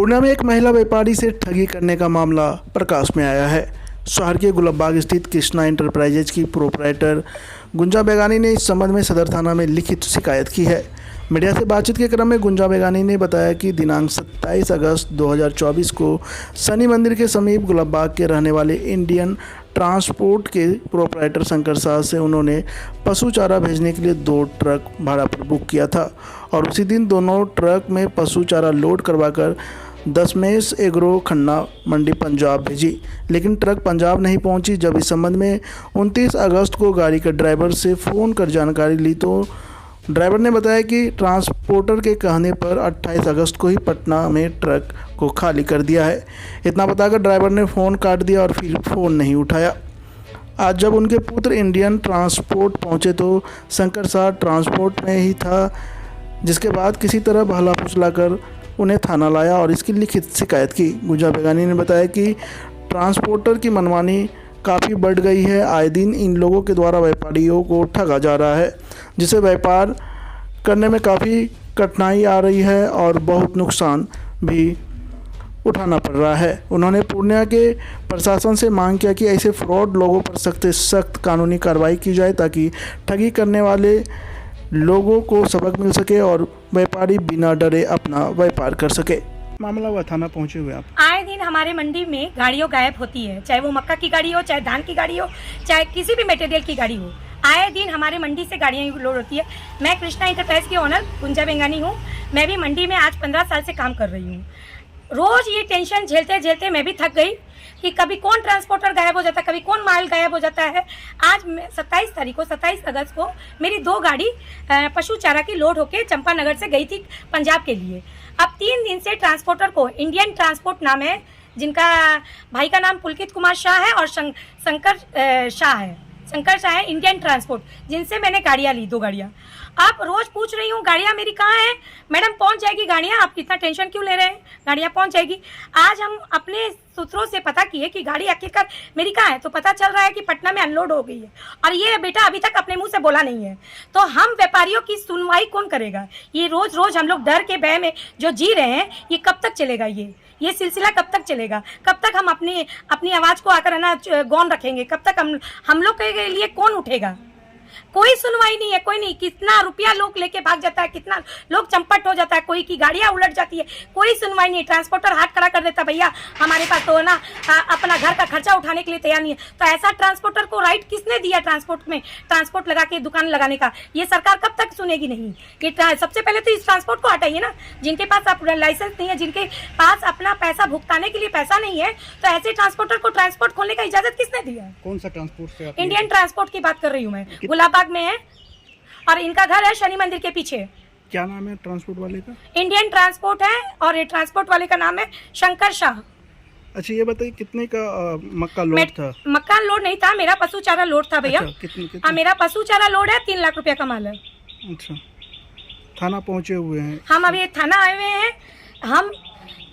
पूर्णिया में एक महिला व्यापारी से ठगी करने का मामला प्रकाश में आया है। शहर के गुलाबबाग स्थित कृष्णा इंटरप्राइजेज की प्रोपराइटर गुंजा बेगानी ने इस संबंध में सदर थाना में लिखित शिकायत की है। मीडिया से बातचीत के क्रम में गुंजा बेगानी ने बताया कि दिनांक 27 अगस्त 2024 को शनि मंदिर के समीप गुलाबबाग के रहने वाले इंडियन ट्रांसपोर्ट के प्रोपराइटर शंकर शाह से उन्होंने पशु चारा भेजने के लिए 2 ट्रक भाड़ा पर बुक किया था और उसी दिन दोनों ट्रक में पशु चारा लोड करवाकर दशमेश एग्रो खन्ना मंडी पंजाब भेजी, लेकिन ट्रक पंजाब नहीं पहुंची। जब इस संबंध में 29 अगस्त को गाड़ी के ड्राइवर से फ़ोन कर जानकारी ली तो ड्राइवर ने बताया कि ट्रांसपोर्टर के कहने पर 28 अगस्त को ही पटना में ट्रक को खाली कर दिया है। इतना बताकर ड्राइवर ने फ़ोन काट दिया और फिर फ़ोन नहीं उठाया। आज जब उनके पुत्र इंडियन ट्रांसपोर्ट पहुंचे तो शंकर शाह ट्रांसपोर्ट में ही था, जिसके बाद किसी तरह बहला फुसला कर उन्हें थाना लाया और इसकी लिखित शिकायत की। गुंजा बेगानी ने बताया कि ट्रांसपोर्टर की मनमानी काफ़ी बढ़ गई है। आए दिन इन लोगों के द्वारा व्यापारियों को ठगा जा रहा है, जिसे व्यापार करने में काफ़ी कठिनाई आ रही है और बहुत नुकसान भी उठाना पड़ रहा है। उन्होंने पूर्णिया के प्रशासन से मांग किया कि ऐसे फ्रॉड लोगों पर सख्त से सख्त कानूनी कार्रवाई की जाए ताकि ठगी करने वाले लोगों को सबक मिल सके और व्यापारी बिना डरे अपना व्यापार कर सके। मामला हुआ थाना पहुंचे हुए आप? आए दिन हमारे मंडी में गाड़ियों गायब होती है, चाहे वो मक्का की गाड़ी हो, चाहे धान की गाड़ी हो, चाहे किसी भी मटेरियल की गाड़ी हो। आए दिन हमारे मंडी से गाड़ियाँ लोड होती है। मैं कृष्णा इंटरप्राइज की ओनर गुंजा बेगानी हूँ। मैं भी मंडी में आज 15 साल से काम कर रही हूँ। रोज ये टेंशन झेलते झेलते मैं भी थक गई कि कभी कौन ट्रांसपोर्टर गायब हो जाता है, कभी कौन माल गायब हो जाता है। आज 27 अगस्त को मेरी 2 गाड़ी पशु चारा की लोड होके चंपानगर से गई थी पंजाब के लिए। अब 3 दिन से ट्रांसपोर्टर को इंडियन ट्रांसपोर्ट नाम है, जिनका भाई का नाम पुलकित कुमार शाह है और शंकर शाह है इंडियन ट्रांसपोर्ट, जिनसे मैंने गाड़ियाँ ली 2 गाड़ियाँ। आप रोज पूछ रही हूँ गाड़ियाँ मेरी कहाँ हैं? मैडम पहुँच जाएगी गाड़ियाँ, आप इतना टेंशन क्यों ले रहे हैं? गाड़ियाँ पहुँच जाएगी। आज हम अपने सूत्रों से पता किए कि गाड़ी आखिरकार मेरी कहाँ है, तो पता चल रहा है कि पटना में अनलोड हो गई है और ये बेटा अभी तक अपने मुंह से बोला नहीं है। तो हम व्यापारियों की सुनवाई कौन करेगा? ये रोज रोज हम लोग डर के भय में जो जी रहे हैं, ये कब तक चलेगा? ये सिलसिला कब तक चलेगा? कब तक हम अपनी आवाज़ को आकर ना गौन रखेंगे? कब तक हम लोग के लिए कौन उठेगा? कोई सुनवाई नहीं है, कोई नहीं। कितना रुपया लोग लेके भाग जाता है, कितना लोग चंपट हो जाता है, कोई की गाड़ियाँ उलट जाती है, कोई सुनवाई नहीं। ट्रांसपोर्टर हाथ खड़ा कर देता, भैया हमारे पास तो ना अपना घर का खर्चा उठाने के लिए तैयार नहीं है। तो ऐसा ट्रांसपोर्टर को राइट किसने दिया ट्रांसपोर्ट में ट्रांसपोर्ट लगा के दुकान लगाने का? ये सरकार कब तक सुनेगी? नहीं। ये सबसे पहले तो इस ट्रांसपोर्ट को हटाइए ना। जिनके पास लाइसेंस नहीं है, जिनके पास अपना पैसा भुगताने के लिए पैसा नहीं है, तो ऐसे ट्रांसपोर्टर को ट्रांसपोर्ट खोलने का इजाजत किसने दिया? कौन सा ट्रांसपोर्ट से? इंडियन ट्रांसपोर्ट की बात कर रही हूँ मैं। गुलाबबाग में है और इनका घर है शनि मंदिर के पीछे। क्या नाम है ट्रांसपोर्ट वाले का? इंडियन ट्रांसपोर्ट है और ये ट्रांसपोर्ट वाले का नाम है शंकर शाह। अच्छा, ये बताइए कितने का मक्का लोड था? मक्का लोड नहीं था, मेरा पशु चारा लोड था भैया। अच्छा, कितने? मेरा पशु चारा लोड है, 3 लाख रुपया का माल है। अच्छा, थाना पहुंचे हुए हैं? हम अभी थाना आए हुए हैं। हम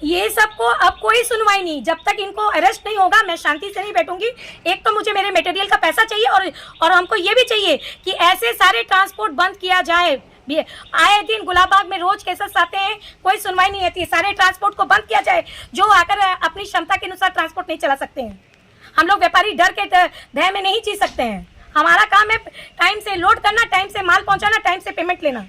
ये सबको अब कोई सुनवाई नहीं, जब तक इनको अरेस्ट नहीं होगा मैं शांति से नहीं बैठूंगी। एक तो मुझे मेरे मटेरियल का पैसा चाहिए और हमको ये भी चाहिए कि ऐसे सारे ट्रांसपोर्ट बंद किया जाए। आए दिन गुलाबबाग में रोज केसेस आते हैं, कोई सुनवाई नहीं होती। सारे ट्रांसपोर्ट को बंद किया जाए जो आकर अपनी क्षमता के अनुसार ट्रांसपोर्ट नहीं चला सकते हैं। हम लोग व्यापारी डर के भय में नहीं जी सकते हैं। हमारा काम है टाइम से लोड करना, टाइम से माल पहुंचाना, टाइम से पेमेंट लेना।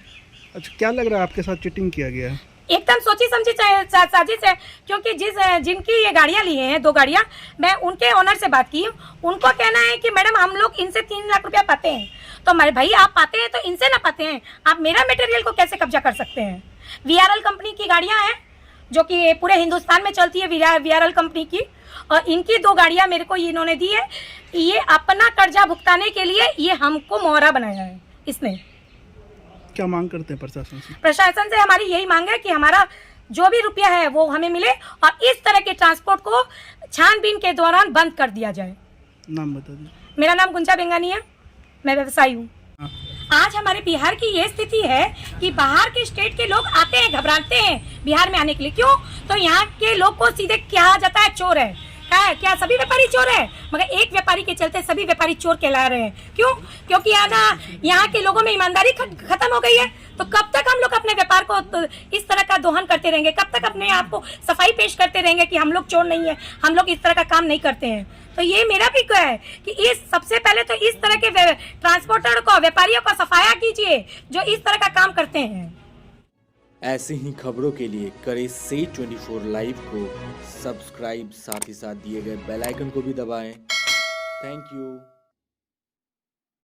अच्छा, क्या लग रहा है आपके साथ चीटिंग किया गया है? एकदम सोची समझी साजिश है, क्योंकि जिनकी ये गाड़ियाँ लिए हैं 2 गाड़ियाँ, मैं उनके ओनर से बात की। उनको कहना है कि मैडम हम लोग इनसे 3 लाख रुपया पाते हैं। तो मेरे भाई आप पाते हैं तो इनसे ना पाते हैं, आप मेरा मटेरियल को कैसे कब्जा कर सकते हैं? VRL कंपनी की गाड़ियाँ हैं जो कि पूरे हिंदुस्तान में चलती है, VRL कंपनी की, और इनकी 2 गाड़ियाँ मेरे को इन्होंने दी है। ये अपना कर्जा भुगताने के लिए ये हमको मोहरा बनाया है इसने। क्या मांग करते हैं प्रशासन से? प्रशासन से हमारी यही मांग है कि हमारा जो भी रुपया है वो हमें मिले और इस तरह के ट्रांसपोर्ट को छानबीन के दौरान बंद कर दिया जाए। नाम बता दीजिए। मेरा नाम गुंजा बेगानी है, मैं व्यवसायी हूँ। आज हमारे बिहार की ये स्थिति है कि बाहर के स्टेट के लोग आते हैं, घबराते हैं बिहार में आने के लिए। क्यों? तो यहाँ के लोग को सीधे कहा जाता है चोर है। है क्या सभी व्यापारी चोर है? मगर एक व्यापारी के चलते सभी व्यापारी चोर कहला रहे हैं। क्यों? क्योंकि यहाँ के लोगों में ईमानदारी खत्म हो गई है। तो कब तक हम लोग अपने व्यापार को तो इस तरह का दोहन करते रहेंगे? कब तक अपने आप को सफाई पेश करते रहेंगे कि हम लोग चोर नहीं है, हम लोग इस तरह का काम नहीं करते हैं? तो ये मेरा भी है कि इस सबसे पहले तो इस तरह के ट्रांसपोर्टर को, व्यापारियों को सफाया कीजिए जो इस तरह का काम करते हैं। ऐसे ही खबरों के लिए करें से 24 लाइव को सब्सक्राइब, साथ ही साथ दिए गए बेल आइकन को भी दबाएं। Thank you.